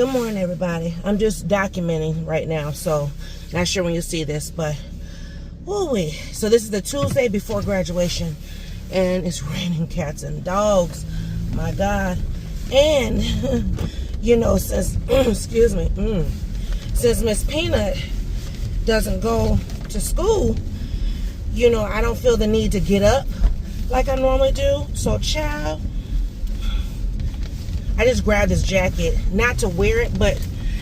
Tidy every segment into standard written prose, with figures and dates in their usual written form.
Good morning, everybody. I'm just documenting right now, so not sure when you'll see this, but woo-wee. So this is the Tuesday before graduation, and it's raining cats and dogs. My God. And, you know, since, excuse me, since Miss Peanut doesn't go to school, you know, I don't feel the need to get up like I normally do. So, child, I just grabbed this jacket, not to wear it, but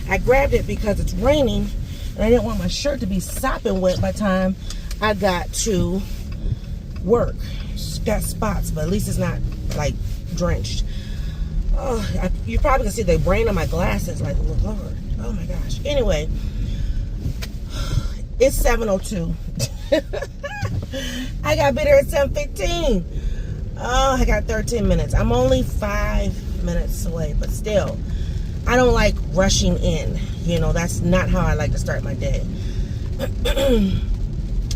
I grabbed it because it's raining, and I didn't want my shirt to be sopping wet by the time I got to work. It's got spots, but at least it's not, like, drenched. Oh, you probably can see the rain on my glasses, like, Lord, oh my gosh. Anyway, it's 7:02. I got to be there at 7:15. Oh, I got 13 minutes. I'm only 5 minutes away, but still, I don't like rushing in. You know, that's not how I like to start my day.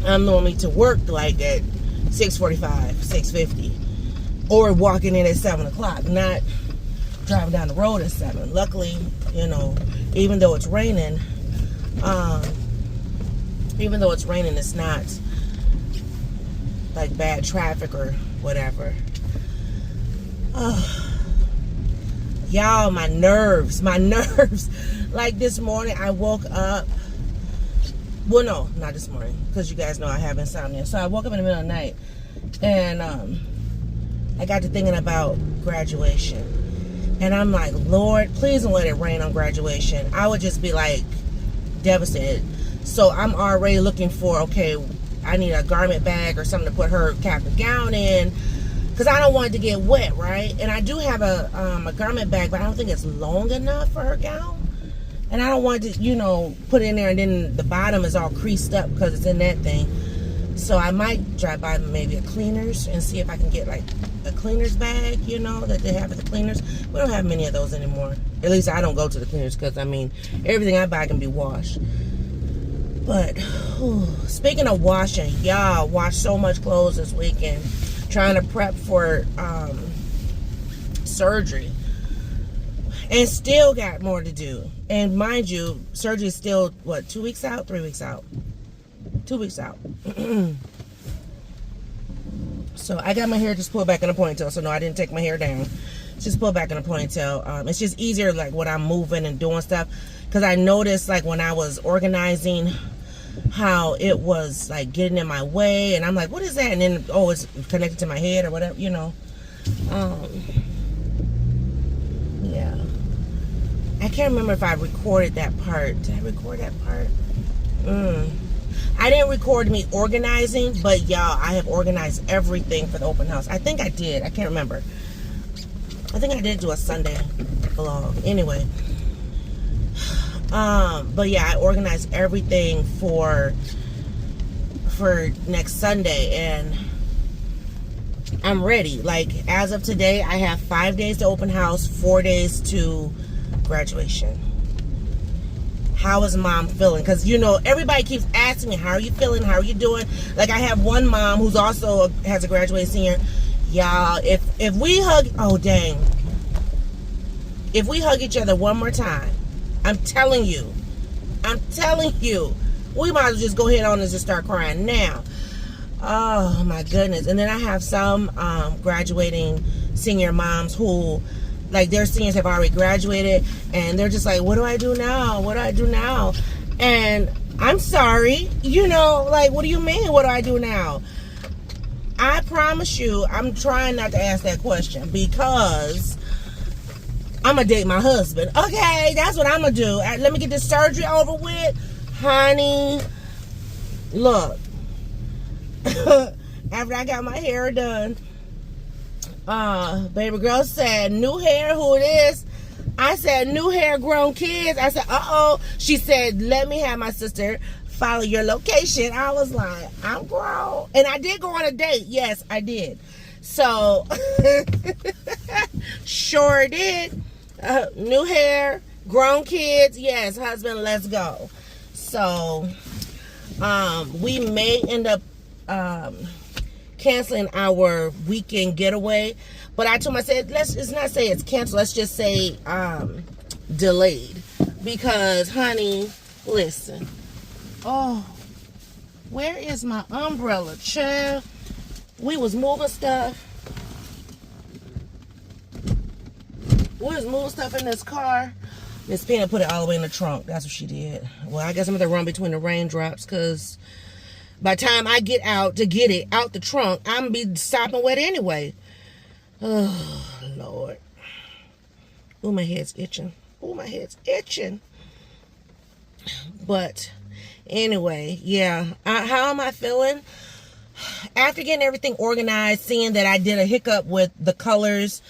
I'm normally to work like at 6:45, 6:50, or walking in at 7 o'clock, not driving down the road at 7. Luckily, you know, even though it's raining, it's not like bad traffic or whatever. Y'all, my nerves. Like this morning, I woke up. Well, no, not this morning, because you guys know I have insomnia. So I woke up in the middle of the night, and I got to thinking about graduation. And I'm like, Lord, please don't let it rain on graduation. I would just be like devastated. So I'm already looking for, okay, I need a garment bag or something to put her cap and gown in, because I don't want it to get wet, right? And I do have a garment bag, but I don't think it's long enough for her gown. And I don't want to, you know, put it in there and then the bottom is all creased up because it's in that thing. So I might drive by maybe a Cleaners and see if I can get like a Cleaners bag, you know, that they have at the Cleaners. We don't have many of those anymore. At least I don't go to the Cleaners because, I mean, everything I buy can be washed. But, speaking of washing, y'all, washed so much clothes this weekend trying to prep for surgery. And still got more to do. And mind you, surgery is still, what, 2 weeks out? 3 weeks out? 2 weeks out. So I got my hair just pulled back in a ponytail. So no, I didn't take my hair down. Just pulled back in a ponytail. It's just easier, like, when I'm moving and doing stuff. Because I noticed, like, when I was organizing, how it was, like, getting in my way. And I'm like, what is that? And then, oh, it's connected to my head or whatever, you know. Yeah. I can't remember if I recorded that part. Did I record that part? I didn't record me organizing, but y'all, I have organized everything for the open house. I think I did. I can't remember. I think I did do a Sunday vlog. Anyway. But yeah, I organized everything for next Sunday, and I'm ready. Like, as of today, I have 5 days to open house, 4 days to graduation. How is mom feeling? Because, you know, everybody keeps asking me, how are you feeling? How are you doing? Like, I have one mom who's also has a graduating senior. Y'all, if we hug, oh dang, if we hug each other one more time, I'm telling you, we might as well just go ahead on and just start crying now. Oh my goodness. And then I have some graduating senior moms who, like, their seniors have already graduated, and they're just like, what do I do now? What do I do now? And I'm sorry, you know, like, what do you mean, what do I do now? I promise you, I'm trying not to ask that question, because I'm going to date my husband. Okay, that's what I'm going to do. Let me get this surgery over with. Honey, look. After I got my hair done, baby girl said, new hair, who it is? I said, new hair, grown kids. I said, uh-oh. She said, let me have my sister follow your location. I was like, I'm grown. And I did go on a date. Yes, I did. So, sure did. New hair, grown kids, yes, husband, let's go. So, we may end up canceling our weekend getaway, but I told him, I said, let's just not say it's canceled. Let's just say delayed. Because, honey, listen. Oh, where is my umbrella, child? We was moving stuff. We was moving stuff in this car. Miss Pena put it all the way in the trunk. That's what she did. Well, I guess I'm going to run between the raindrops because by the time I get out to get it out the trunk, I'm going to be sopping wet anyway. Oh, Lord. Oh, my head's itching. Oh, my head's itching. But anyway, yeah. How am I feeling? After getting everything organized, seeing that I did a hiccup with the colors,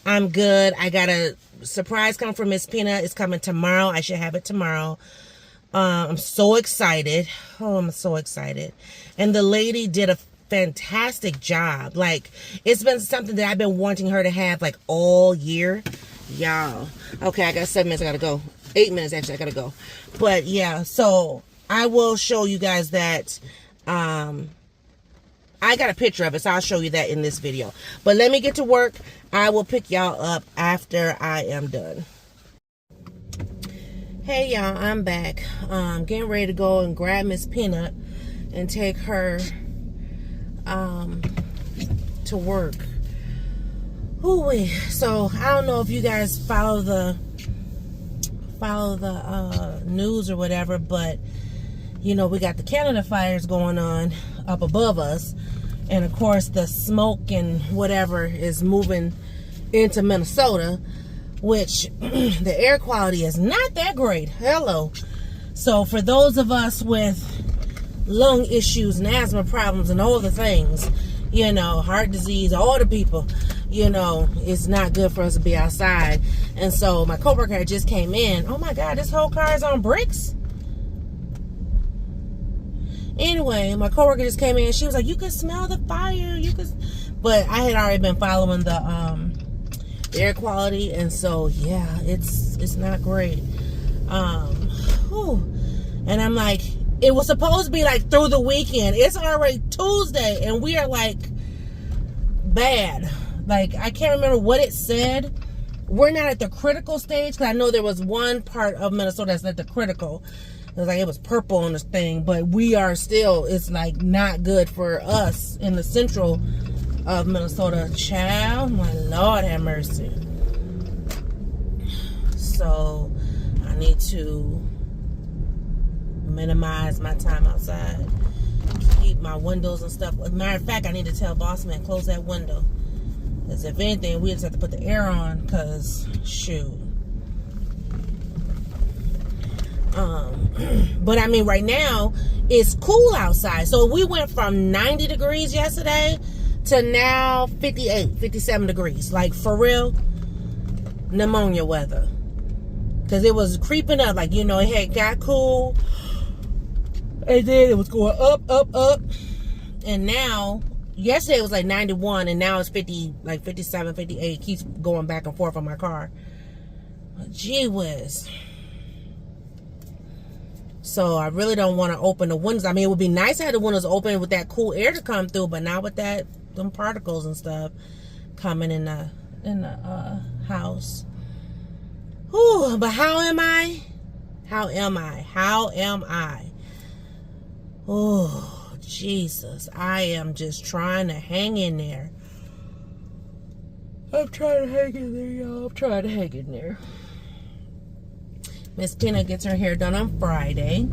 I'm good. I got a surprise coming from Miss Pena. It's coming tomorrow. I should have it tomorrow. I'm so excited. Oh, I'm so excited. And the lady did a fantastic job. Like, it's been something that I've been wanting her to have like all year. Y'all. Okay, I got 7 minutes. I gotta go. 8 minutes actually. I gotta go. But yeah, so I will show you guys that. I got a picture of it, so I'll show you that in this video. But let me get to work. I will pick y'all up after I am done. Hey y'all, I'm back. Getting ready to go and grab Miss Peanut and take her to work. Ooh-wee. So I don't know if you guys follow the news or whatever, but you know, we got the Canada fires going on up above us, and of course the smoke and whatever is moving into Minnesota, which the air quality is not that great. Hello. So for those of us with lung issues and asthma problems and all the things, you know, heart disease, all the people, you know, it's not good for us to be outside. And so my coworker just came in. Oh my God, this whole car is on bricks. Anyway, my coworker just came in. She was like, "You could smell the fire. You could," but I had already been following the air quality, and so yeah, it's not great. And I'm like, it was supposed to be like through the weekend. It's already Tuesday, and we are like bad. Like, I can't remember what it said. We're not at the critical stage, because I know there was one part of Minnesota that's at the critical. It was like it was purple on this thing, but we are still, it's like not good for us in the central of Minnesota. Child, my Lord have mercy. So I need to minimize my time outside, keep my windows and stuff. As a matter of fact, I need to tell Bossman close that window, because if anything, we just have to put the air on, because shoot. But I mean, right now it's cool outside. So we went from 90 degrees yesterday to now 58, 57 degrees. Like, for real, pneumonia weather. Because it was creeping up. Like, you know, it had got cool. And then it was going up, up, up. And now, yesterday it was like 91. And now it's 50, like 57, 58. Keeps going back and forth on my car. Gee whiz. So I really don't want to open the windows. I mean, it would be nice to have the windows open with that cool air to come through, but not with that, them particles and stuff coming in the house. Whew, but how am I? How am I? How am I? Oh, Jesus. I am just trying to hang in there. I'm trying to hang in there, y'all. I'm trying to hang in there. Miss Tina gets her hair done on Friday.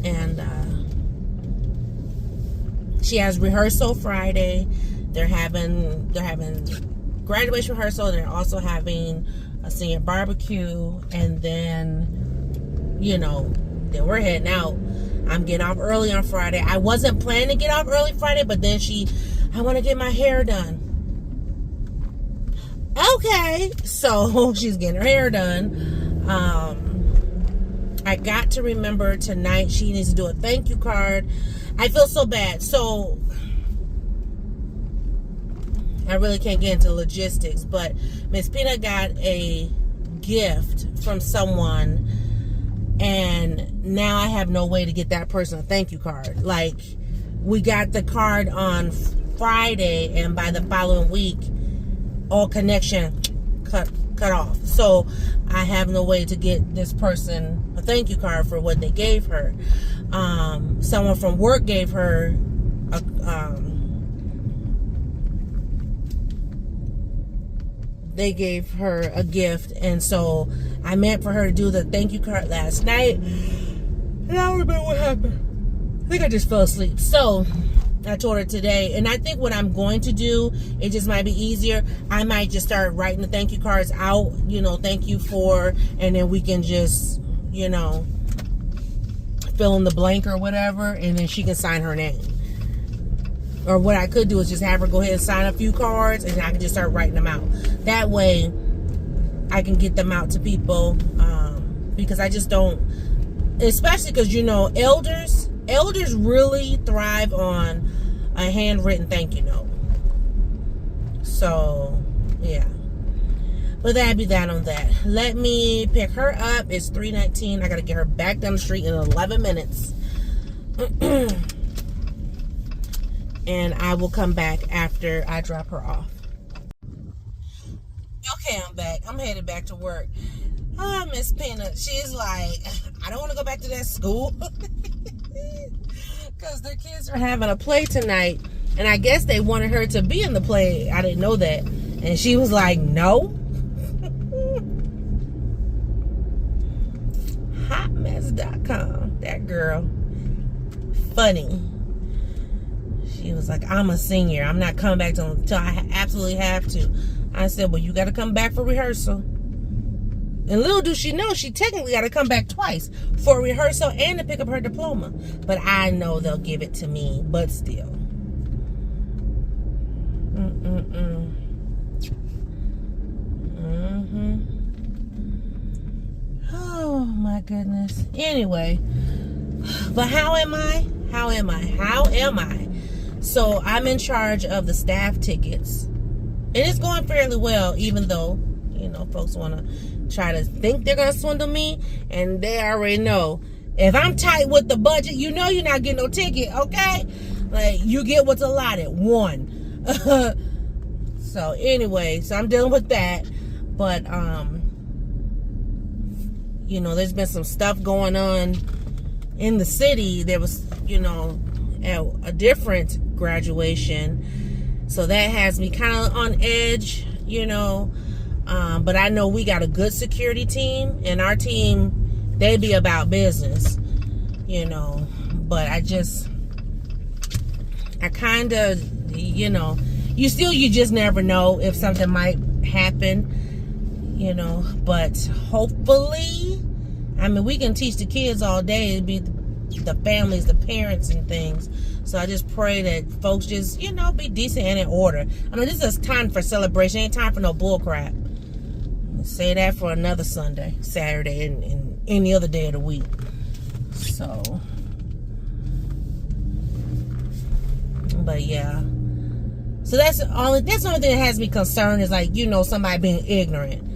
And she has rehearsal Friday. They're having graduation rehearsal. They're also having a senior barbecue. And then, you know, then we're heading out. I'm getting off early on Friday. I wasn't planning to get off early Friday, but then I want to get my hair done. Okay, so she's getting her hair done. I got to remember tonight she needs to do a thank you card. I feel so bad. So I really can't get into logistics, but Miss Pina got a gift from someone, and now I have no way to get that person a thank you card. Like, we got the card on Friday, and by the following week, all connection cut cut off. So I have no way to get this person a thank you card for what they gave her. Someone from work gave her they gave her a gift, and so I meant for her to do the thank you card last night, and I don't remember what happened. I think I just fell asleep. So I told her today, and I think what I'm going to do, it just might be easier, I might just start writing the thank you cards out, you know, thank you for, and then we can just, you know, fill in the blank or whatever, and then she can sign her name. Or what I could do is just have her go ahead and sign a few cards, and I can just start writing them out. That way, I can get them out to people, because I just don't, especially because, you know, elders really thrive on a handwritten thank you note. So, yeah. But that'd be that on that. Let me pick her up. It's 3:19. I got to get her back down the street in 11 minutes. And I will come back after I drop her off. Okay, I'm back. I'm headed back to work. Oh, Miss Peanut. She's like, I don't want to go back to that school. Because their kids are having a play tonight. And I guess they wanted her to be in the play. I didn't know that. And she was like, no. Hotmess.com. That girl. Funny. She was like, I'm a senior. I'm not coming back until I absolutely have to. I said, well, you got to come back for rehearsal. And little does she know, she technically got to come back twice for rehearsal and to pick up her diploma. But I know they'll give it to me, but still. Oh, my goodness. Anyway, but how am I? So I'm in charge of the staff tickets. And it's going fairly well, even though, you know, folks want to try to think they're going to swindle me. And they already know, if I'm tight with the budget, you know you're not getting no ticket, okay? Like, you get what's allotted, one. So anyway, so I'm dealing with that. But, you know, there's been some stuff going on in the city. There was, you know, a different graduation, so that has me kind of on edge, you know, but I know we got a good security team, and our team, they be about business, you know, but I kind of, you know, you just never know if something might happen, you know, but hopefully, I mean, we can teach the kids all day. It'd be the families, the parents and things. So I just pray that folks just, you know, be decent and in order. I mean, this is time for celebration. Ain't time for no bull crap. Say that for another Sunday, Saturday, and any other day of the week. So, but yeah. So that's the only thing that has me concerned is, like, you know, somebody being ignorant.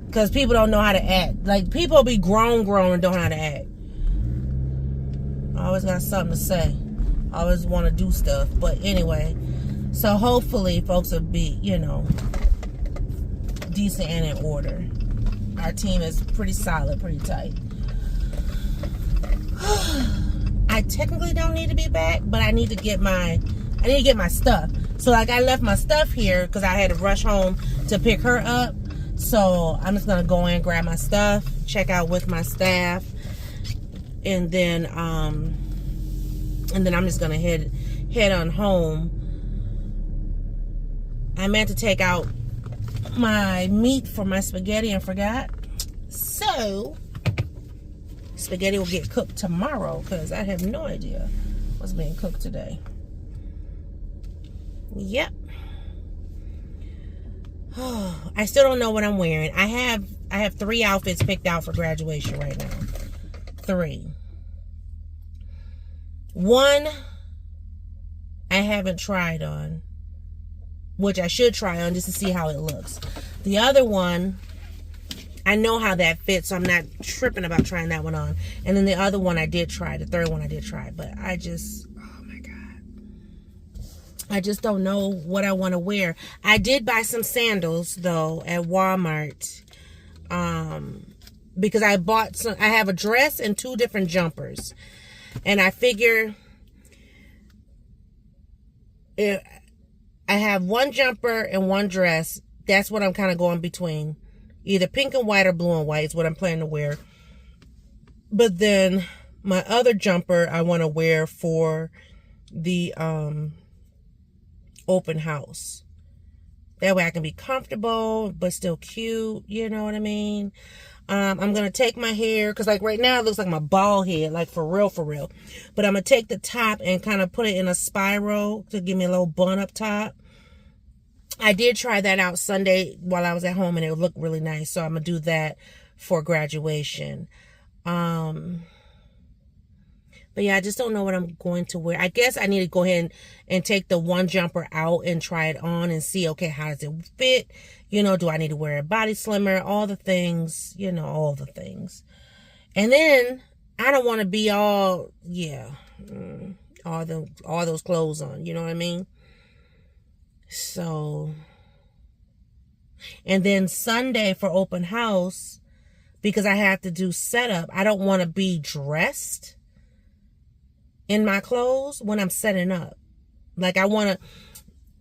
Because people don't know how to act. Like, people be grown and don't know how to act. Always got something to say. Always want to do stuff. But anyway, so hopefully folks will be, you know, decent and in order. Our team is pretty solid, pretty tight. I technically don't need to be back, but I need to get my stuff. So, like, I left my stuff here because I had to rush home to pick her up. So I'm just gonna go in, grab my stuff, check out with my staff, and then I'm just gonna head on home. I meant to take out my meat for my spaghetti and forgot. So spaghetti will get cooked tomorrow because I have no idea what's being cooked today. Yep. I still don't know what I'm wearing. I have 3 outfits picked out for graduation right now. 3. 1 I haven't tried on, which I should try on just to see how it looks. The other one, I know how that fits, so I'm not tripping about trying that one on. And then the other one I did try. The third one I did try, but I just, oh my God. I just don't know what I want to wear. I did buy some sandals though at Walmart. Because I bought some, I have a dress and 2 different jumpers. And I figure if I have 1 jumper and 1 dress, that's what I'm kind of going between. Either pink and white or blue and white is what I'm planning to wear. But then my other jumper I want to wear for the open house. That way I can be comfortable but still cute, you know what I mean? I'm going to take my hair, because like right now it looks like my bald head, like for real. But I'm going to take the top and kind of put it in a spiral to give me a little bun up top. I did try that out Sunday while I was at home and it looked really nice. So I'm going to do that for graduation. But yeah, I just don't know what I'm going to wear. I guess I need to go ahead and take the 1 jumper out and try it on and see, okay, how does it fit? You know, do I need to wear a body slimmer? All the things, you know, all the things. And then I don't want to be all those clothes on, you know what I mean? So, and then Sunday for open house, because I have to do setup, I don't want to be dressed in my clothes when I'm setting up. Like I want to,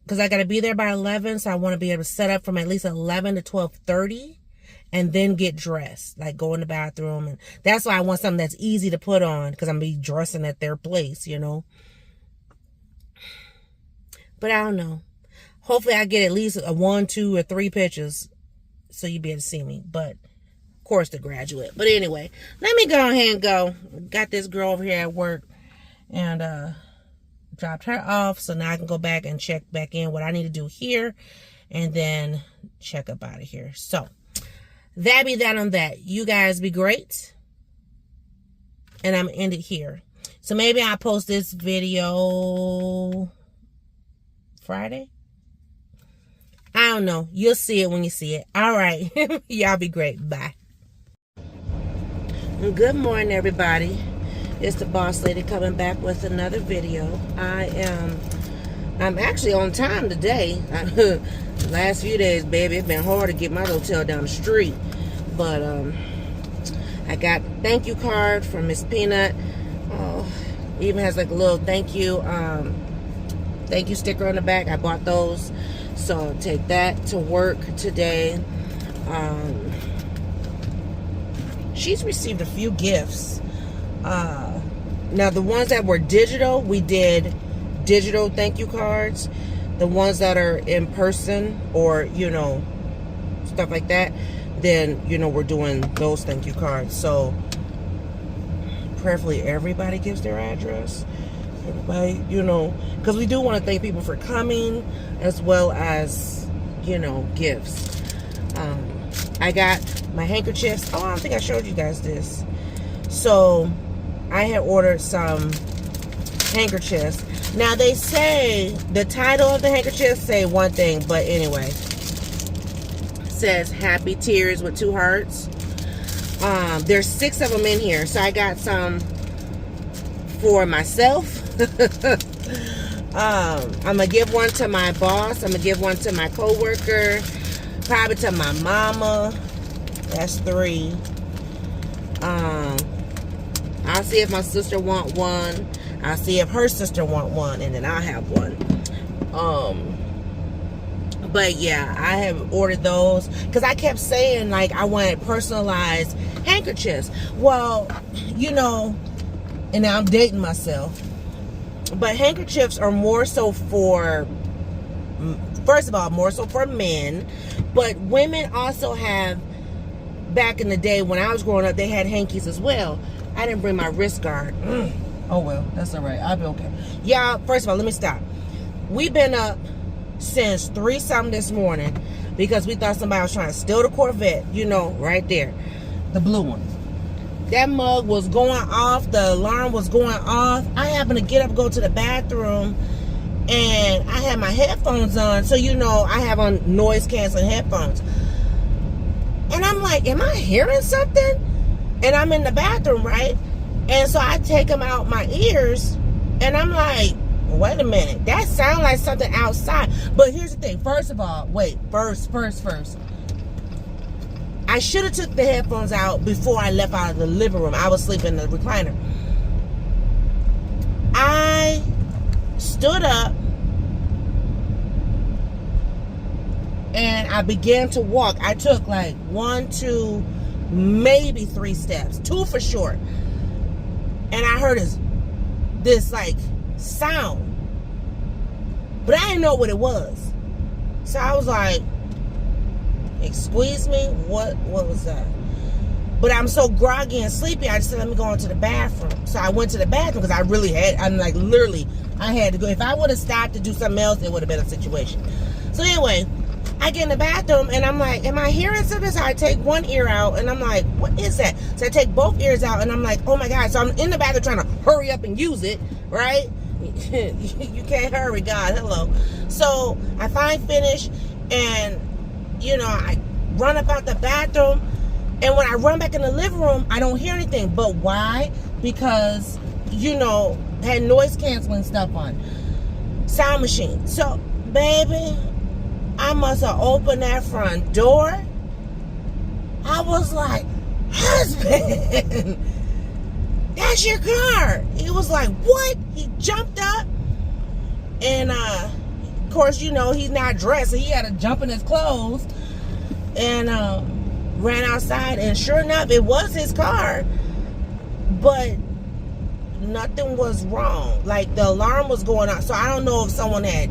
because I got to be there by 11, so I want to be able to set up from at least 11 to 12:30 and then get dressed, like go in the bathroom. And that's why I want something that's easy to put on, because I'm going to be dressing at their place, you know. But I don't know. Hopefully I get at least 1, 2, or 3 pictures so you'll be able to see me. But of course the graduate. But anyway, let me go ahead and go. Got this girl over here at work and dropped her off. So now I can go back and check back in what I need to do here and then check up out of here. So that be that on that. You guys be great. And I'm going to end it here. So maybe I'll post this video Friday. I don't know. You'll see it when you see it. All right. Y'all be great. Bye. Good morning, everybody. It's the boss lady coming back with another video. I'm actually on time today. Last few days, baby, it's been hard to get my hotel down the street. But I got a thank you card from Miss Peanut. Even has like a little thank you sticker on the back. I bought those. So I'll take that to work today. She's received a few gifts. Now the ones that were digital, we did digital thank you cards. The ones that are in person or, you know, stuff like that, then, you know, we're doing those thank you cards. So prayerfully everybody gives their address. Everybody, you know, because we do want to thank people for coming as well as, you know, gifts. I got my handkerchiefs. Oh, I don't think I showed you guys this. So I had ordered some handkerchiefs. Now they say the title of the handkerchiefs say one thing, but anyway, it says happy tears with 2 hearts. There's 6 of them in here, so I got some for myself. I'm gonna give one to my boss. I'm gonna give one to my coworker, probably to my mama. That's 3. I'll see if my sister want one. I'll see if her sister want one, and then I'll have one. But yeah, I have ordered those because I kept saying like I wanted personalized handkerchiefs. Well, you know, and now I'm dating myself. But handkerchiefs are more so for, first of all, more so for men. But women also have, back in the day when I was growing up, they had hankies as well. I didn't bring my wrist guard. Oh, well, that's all right. I'll be okay. Y'all, first of all, let me stop. We've been up since 3-something this morning because we thought somebody was trying to steal the Corvette. You know, right there. The blue one. That mug was going off. The alarm was going off. I happened to get up, go to the bathroom, and I had my headphones on. So, you know, I have on noise-canceling headphones. And I'm like, am I hearing something? And I'm in the bathroom, right? And so I take them out my ears, and I'm like, wait a minute. That sounds like something outside. But here's the thing. First of all, wait. First. I should have took the headphones out before I left out of the living room. I was sleeping in the recliner. I stood up and I began to walk. I took like 1, 2, maybe 3 steps. 2 for sure. And I heard this like sound. But I didn't know what it was. So I was like, excuse me? What was that? But I'm so groggy and sleepy, I just said, let me go into the bathroom. So I went to the bathroom because I had to go. If I would have stopped to do something else, it would have been a situation. So anyway, I get in the bathroom and I'm like, am I hearing something? So I take one ear out and I'm like, what is that? So I take both ears out and I'm like, oh my God. So I'm in the bathroom trying to hurry up and use it, right? You can't hurry, God, hello. So I finally finish and, I run up out the bathroom. And when I run back in the living room, I don't hear anything. But why? Because, had noise canceling stuff on. Sound machine. So, baby, I must have opened that front door. I was like, husband, that's your car. He was like, what? He jumped up. And, of course, he's not dressed. So he had to jump in his clothes. And, ran outside, and sure enough, it was his car, but nothing was wrong. Like, the alarm was going on, so I don't know if someone had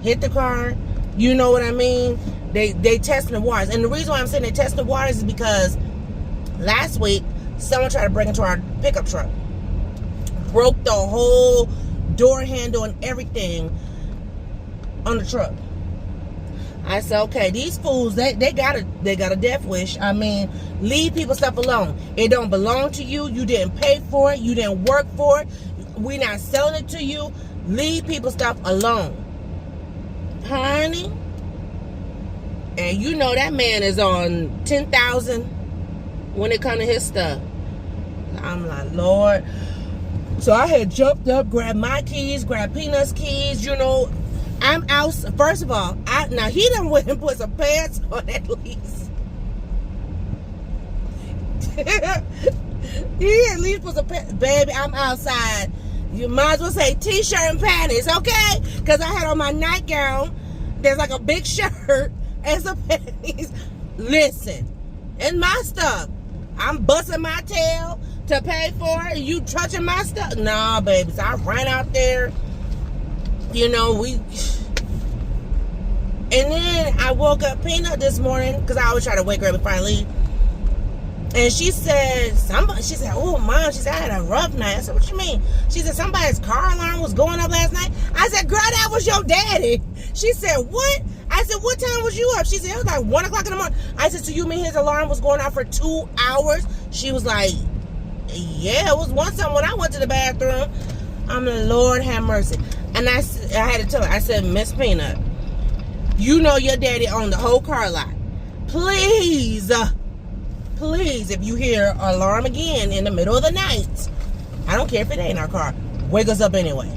hit the car, you know what I mean? They tested the wires, and the reason why I'm saying they tested the wires is because last week, someone tried to break into our pickup truck, broke the whole door handle and everything on the truck. I said, okay, these fools, they got a death wish. I mean, leave people's stuff alone. It don't belong to you. You didn't pay for it. You didn't work for it. We're not selling it to you. Leave people's stuff alone. Honey. And that man is on 10,000 when it comes to his stuff. I'm like, Lord. So I had jumped up, grabbed my keys, grabbed Peanut's keys, I'm out. First of all, now he done went and put some pants on at least. He at least put some pants. Baby, I'm outside. You might as well say t-shirt and panties, okay? Because I had on my nightgown. There's like a big shirt and some panties. Listen, it's my stuff. I'm busting my tail to pay for it. You touching my stuff? Nah, baby. So I ran out there. And then I woke up Peanut this morning, because I always try to wake her up before I leave. And she said, oh, Mom, she said, I had a rough night. I said, what you mean? She said, somebody's car alarm was going up last night. I said, girl, that was your daddy. She said, what? I said, what time was you up? She said, it was like 1 o'clock in the morning. I said, so you mean his alarm was going off for 2 hours? She was like, yeah, it was one time when I went to the bathroom. I'm the Lord have mercy. And I had to tell her, I said, Miss Peanut, your daddy owned the whole car lot. Please, if you hear an alarm again in the middle of the night, I don't care if it ain't our car, wake us up anyway.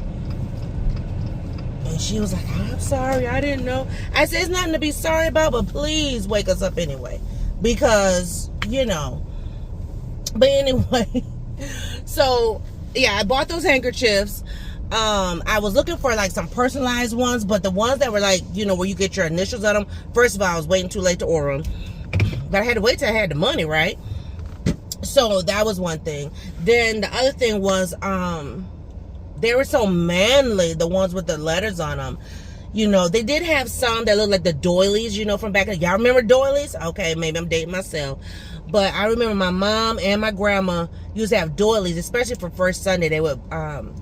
And she was like, I'm sorry, I didn't know. I said, it's nothing to be sorry about, but please wake us up anyway. Because, But anyway, so, yeah, I bought those handkerchiefs. I was looking for like some personalized ones, but the ones that were like, where you get your initials on them, first of all, I was waiting too late to order them. But I had to wait till I had the money, right? So that was one thing. Then the other thing was, they were so manly, the ones with the letters on them. They did have some that looked like the doilies, from back then. Y'all remember doilies? Okay, maybe I'm dating myself. But I remember my mom and my grandma used to have doilies, especially for First Sunday. They would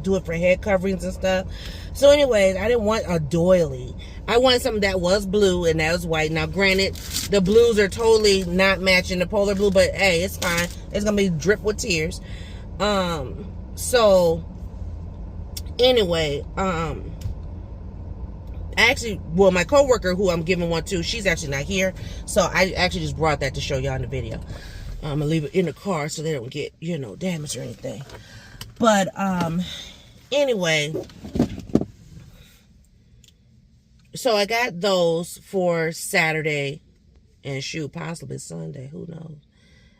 do it for head coverings and stuff. So anyways, I didn't want a doily. I wanted something that was blue and that was white. Now, granted, the blues are totally not matching the polar blue, but hey, it's fine. It's going to be drip with tears. So, anyway, actually, well, my coworker who I'm giving one to, she's actually not here. So I actually just brought that to show y'all in the video. I'm gonna leave it in the car so they don't get, damaged or anything. But anyway, So I got those for Saturday and shoot, possibly Sunday. Who knows?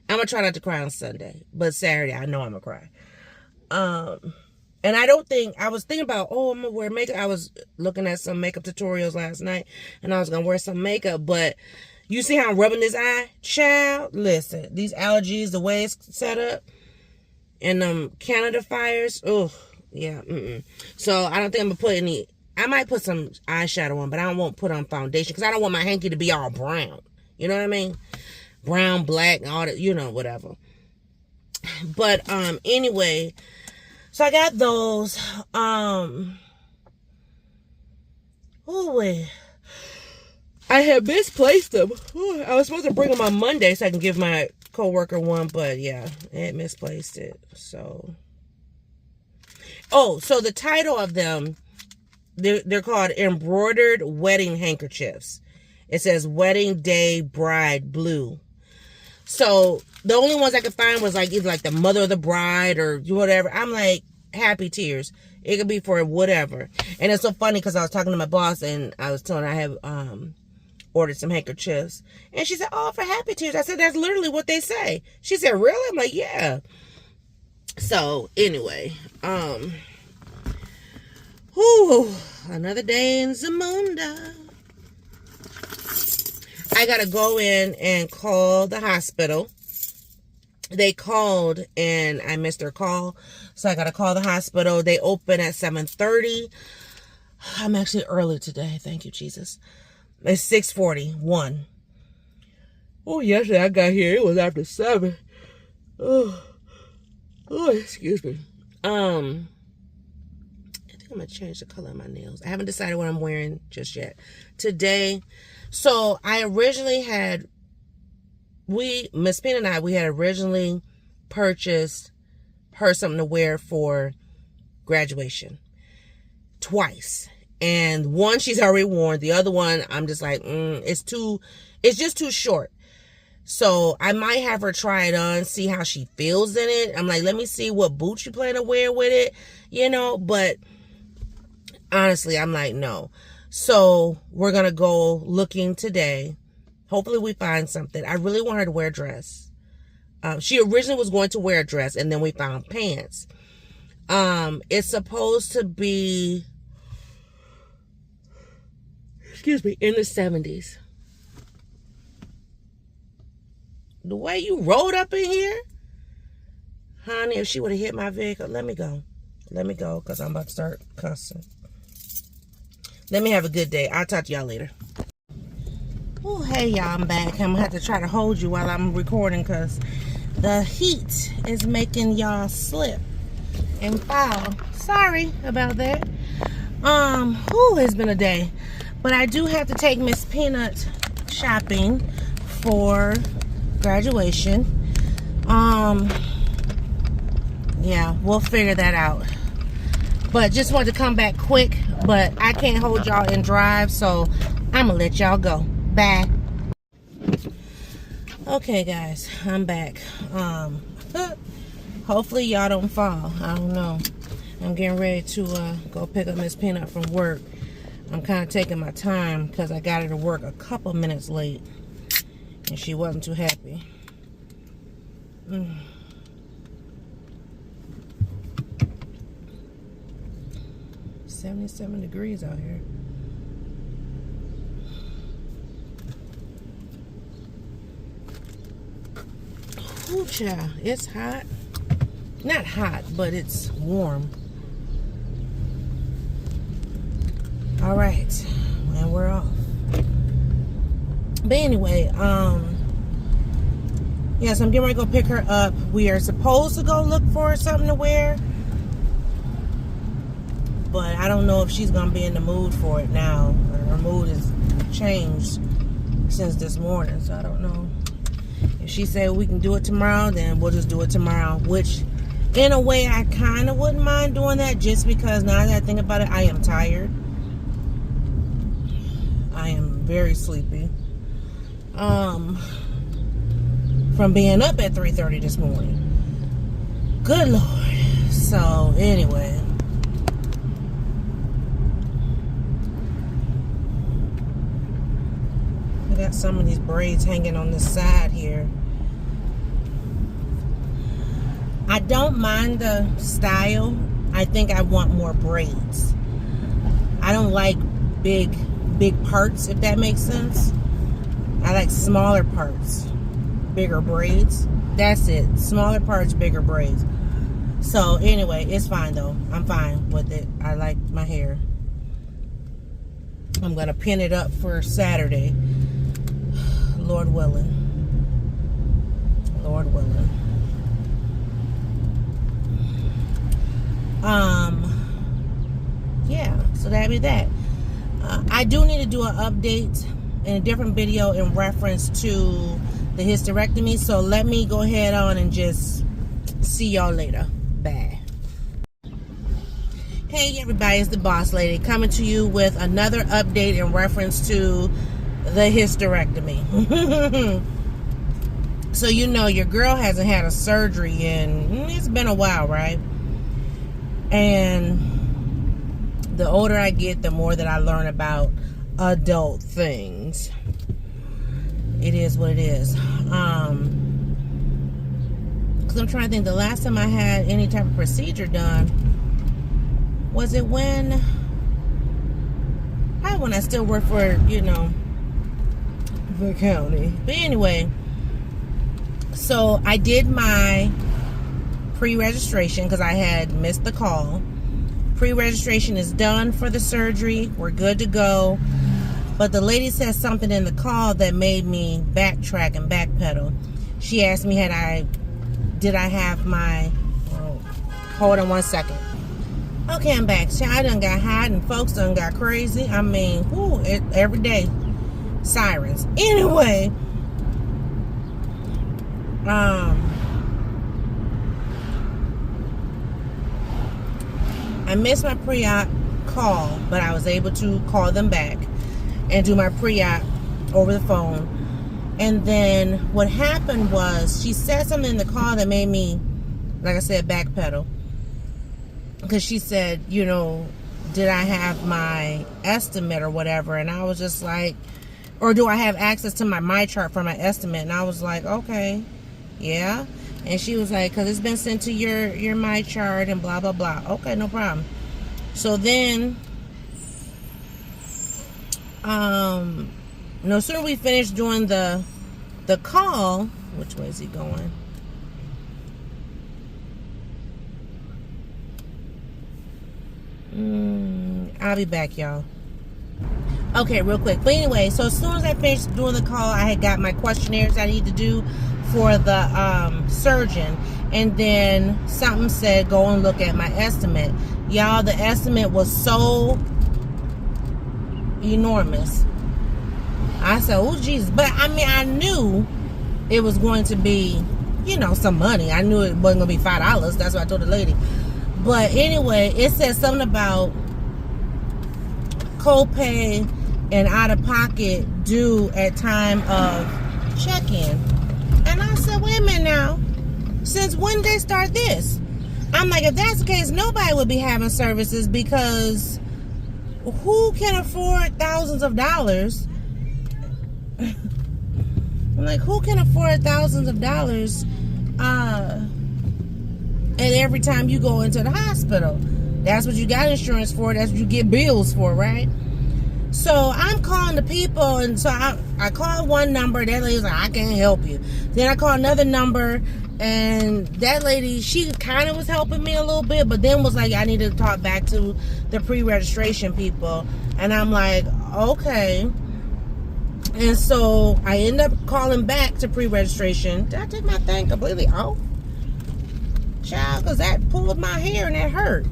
I'm going to try not to cry on Sunday. But Saturday, I know I'm going to cry. And I don't think, I was thinking about, oh, I'm going to wear makeup. I was looking at some makeup tutorials last night, and I was going to wear some makeup, but you see how I'm rubbing this eye? Child, listen, these allergies, the way it's set up, and Canada fires, oh, yeah, So I don't think I'm going to put any, I might put some eyeshadow on, but I won't put on foundation, because I don't want my hanky to be all brown. You know what I mean? Brown, black, and all that, you know, whatever. But, anyway, so I got those. Oh, wait. I had misplaced them. Ooh, I was supposed to bring them on Monday so I can give my coworker one, but yeah, I had misplaced it. So, oh, so the title of them, they're called embroidered wedding handkerchiefs. It says Wedding Day Bride Blue. So the only ones I could find was like either like the mother of the bride or whatever. I'm like, happy tears. It could be for whatever. And it's so funny because I was talking to my boss and I was telling her I have ordered some handkerchiefs. And she said, oh, for happy tears. I said, that's literally what they say. She said, really? I'm like, yeah. So anyway, whew, another day in Zamunda. I got to go in and call the hospital. They called and I missed their call. So I got to call the hospital. They open at 7:30. I'm actually early today. Thank you, Jesus. It's 6:41. Oh, yesterday I got here. It was after 7. Oh, excuse me. I think I'm going to change the color of my nails. I haven't decided what I'm wearing just yet. Today, so I originally had, Miss Pina and I, we had originally purchased her something to wear for graduation. Twice. And one she's already worn. The other one, I'm just like, it's just too short. So I might have her try it on, see how she feels in it. I'm like, let me see what boots you plan to wear with it, you know, but honestly, I'm like, no. So we're going to go looking today. Hopefully we find something. I really want her to wear a dress. She originally was going to wear a dress and then we found pants. It's supposed to be, excuse me, in the 70s. The way you rolled up in here, honey, if she would have hit my vehicle, let me go. Let me go because I'm about to start cussing. Let me have a good day. I'll talk to y'all later. Oh, hey, y'all, I'm back. I'm going to have to try to hold you while I'm recording because the heat is making y'all slip and fall. Sorry about that. It's been a day. But I do have to take Miss Peanut shopping for graduation. Yeah, we'll figure that out. But just wanted to come back quick, but I can't hold y'all and drive, so I'm gonna let y'all go. Bye. Okay, guys, I'm back. Hopefully y'all don't fall. I don't know. I'm getting ready to go pick up Miss Peanut from work. I'm kind of taking my time because I got her to work a couple minutes late, and she wasn't too happy. 77 degrees out here. Ooh, child, it's hot. Not hot, but it's warm. All right, and we're off. But anyway, yes, I'm getting ready to go pick her up. We are supposed to go look for something to wear, but I don't know if she's gonna be in the mood for it now. Her mood has changed since this morning, so I don't know. If she said we can do it tomorrow, then we'll just do it tomorrow, which in a way I kind of wouldn't mind doing that, just because now that I think about it, I am tired. I am very sleepy from being up at 3:30 this morning. Good Lord. So anyway, I got some of these braids hanging on the side here. I don't mind the style. I think I want more braids. I don't like big parts, if that makes sense. I like smaller parts, bigger braids. That's it. Smaller parts, bigger braids. So anyway, it's fine though. I'm fine with it. I like my hair. I'm gonna pin it up for Saturday, Lord willing. Lord willing. Yeah, so that'd be that. I do need to do an update in a different video in reference to the hysterectomy, so let me go ahead on and just see y'all later. Bye. Hey everybody, it's the Boss Lady coming to you with another update in reference to the hysterectomy. So you know your girl hasn't had a surgery in, it's been a while, right? And the older I get, the more that I learn about adult things. It is what it is. Because I'm trying to think, the last time I had any type of procedure done, was it when I still worked for, you know, the county. But anyway, so I did my pre-registration because I had missed the call. Pre-registration is done for the surgery. We're good to go. But the lady said something in the call that made me backtrack and backpedal. She asked me, did I have my, hold on one second. Okay, I'm back. I done got hot and folks done got crazy. I mean, every day, sirens. Anyway, I missed my pre-op call, but I was able to call them back and do my pre-op over the phone. And then what happened was she said something in the call that made me, like I said, backpedal. Because she said, you know, did I have my estimate or whatever? And I was just like, or do I have access to my chart for my estimate? And I was like, okay, yeah. And she was like, because it's been sent to your my chart and blah, blah, blah. Okay, no problem. So then, no sooner we finished doing the call, which way is he going? I'll be back, y'all. Okay, real quick. But anyway, so as soon as I finished doing the call, I had got my questionnaires I need to do for the surgeon. And then something said, go and look at my estimate. Y'all, the estimate was so enormous. I said, oh, Jesus. But, I mean, I knew it was going to be, you know, some money. I knew it wasn't going to be $5. That's what I told the lady. But anyway, it said something about copay and out-of-pocket due at time of check-in. And I said, wait a minute now. Since when did they start this? I'm like, if that's the case, nobody would be having services, because who can afford thousands of dollars? I'm like, who can afford thousands of dollars and every time you go into the hospital? That's what you got insurance for. That's what you get bills for, right? So I'm calling the people, and so I called one number. That lady was like, I can't help you. Then I called another number, and that lady, she kind of was helping me a little bit, but then was like, I need to talk back to the pre-registration people. And I'm like, okay. And so I end up calling back to pre-registration. Did I take my thing completely off? Child, because that pulled my hair and that hurt.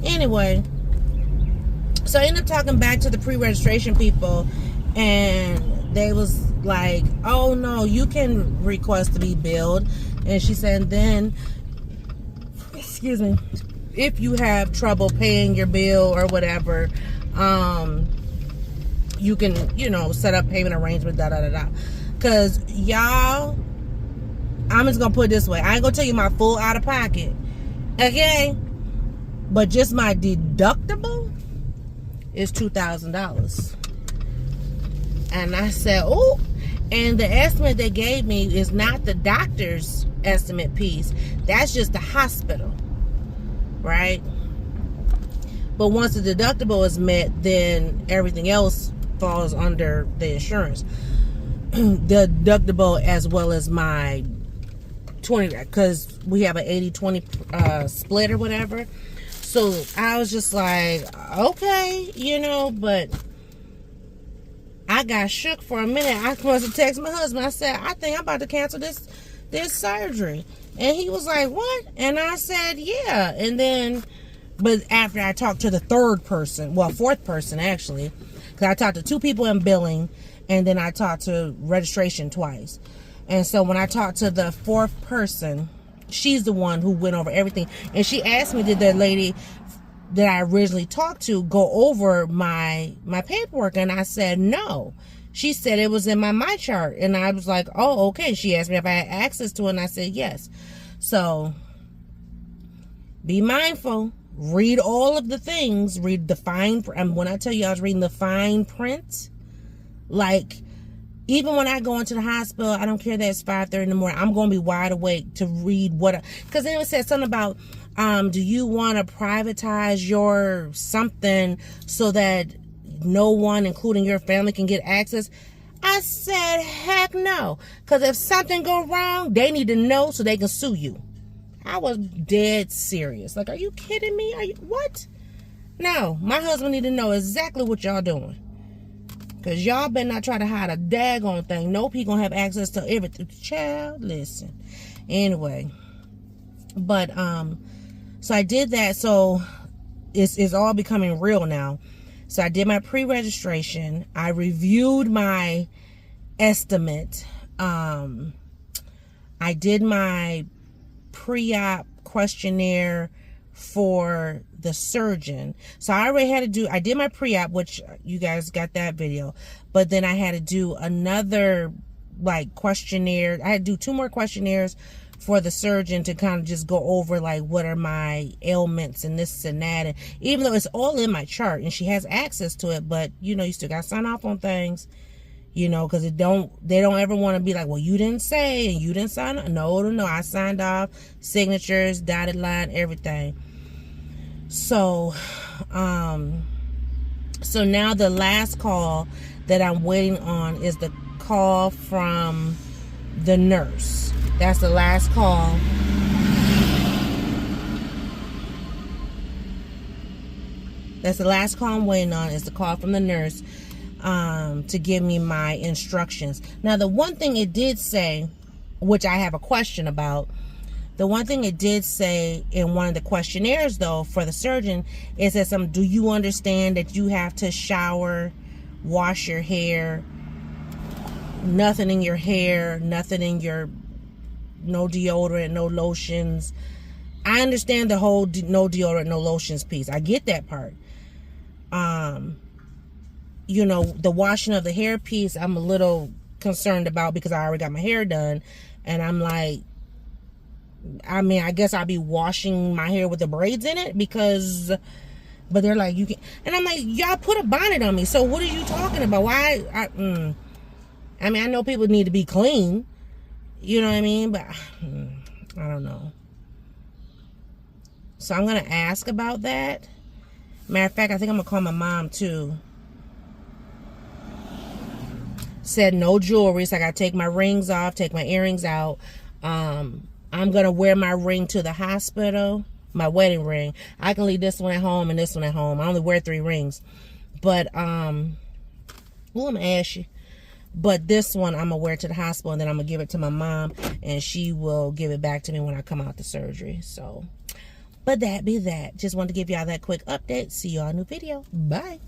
Anyway, so I ended up talking back to the pre-registration people, and they was like, oh no, you can request to be billed. And she said, then, excuse me, if you have trouble paying your bill or whatever, you can, you know, set up payment arrangement, da-da-da-da. Because y'all, I'm just going to put it this way. I ain't going to tell you my full out-of-pocket, okay? But just my deductible is $2,000. And I said, oh, and the estimate they gave me is not the doctor's estimate piece. That's just the hospital, right? But once the deductible is met, then everything else falls under the insurance. The deductible as well as my 20, because we have an 80-20 split or whatever. So I was just like, okay, you know, but I got shook for a minute. I must have texted my husband. I said, I think I'm about to cancel this surgery. And he was like, what? And I said, yeah. And then, but after I talked to the fourth person actually, because I talked to 2 people in billing, and then I talked to registration twice. And so when I talked to the 4th person, she's the one who went over everything. And she asked me, did the lady that I originally talked to go over my paperwork? And I said no. She said it was in my chart. And I was like, oh, okay. She asked me if I had access to it, and I said yes. So be mindful. Read all of the things. Read the fine print. And when I tell you I was reading the fine print, like, even when I go into the hospital, I don't care that it's 5:30 in the morning, I'm going to be wide awake to read because then it said something about, do you want to privatize your something so that no one, including your family, can get access? I said, heck no. Because if something go wrong, they need to know so they can sue you. I was dead serious. Like, are you kidding me? What? No, my husband need to know exactly what y'all doing. Because y'all better not try to hide a daggone thing. Nope, he going to have access to everything. Child, listen. Anyway. But, so I did that. So, it's all becoming real now. So, I did my pre-registration. I reviewed my estimate. I did my pre-op questionnaire for the surgeon. So I already had to I did my pre-op, which you guys got that video, but then I had to do another like questionnaire. I had to do 2 more questionnaires for the surgeon to kind of just go over like what are my ailments and this and that. And even though it's all in my chart and she has access to it, but you know, you still got to sign off on things, you know, because they don't ever want to be like, well, you didn't say and you didn't sign up. No, I signed off, signatures, dotted line, everything. So so now the last call that I'm waiting on is the call from the nurse. That's the last call. That's the last call I'm waiting on, is the call from the nurse to give me my instructions. Now, the one thing it did say, which I have a question about, the one thing it did say in one of the questionnaires, though, for the surgeon, it says do you understand that you have to shower, wash your hair, nothing in your hair, nothing in your, no deodorant, no lotions. I understand the whole no deodorant, no lotions piece. I get that part. You know, the washing of the hair piece, I'm a little concerned about because I already got my hair done. And I'm like, I mean, I guess I'll be washing my hair with the braids in it because, but they're like, you can, and I'm like, y'all put a bonnet on me. So what are you talking about? Why? I mean, I know people need to be clean, you know what I mean? But I don't know. So I'm going to ask about that. Matter of fact, I think I'm going to call my mom too. Said no jewelry, so I got to take my rings off, take my earrings out. I'm going to wear my ring to the hospital, my wedding ring. I can leave this one at home and this one at home. I only wear 3 rings. But, I'm going to ask you. But this one I'm going to wear to the hospital, and then I'm going to give it to my mom, and she will give it back to me when I come out the surgery. So, but that be that. Just wanted to give y'all that quick update. See y'all in a new video. Bye.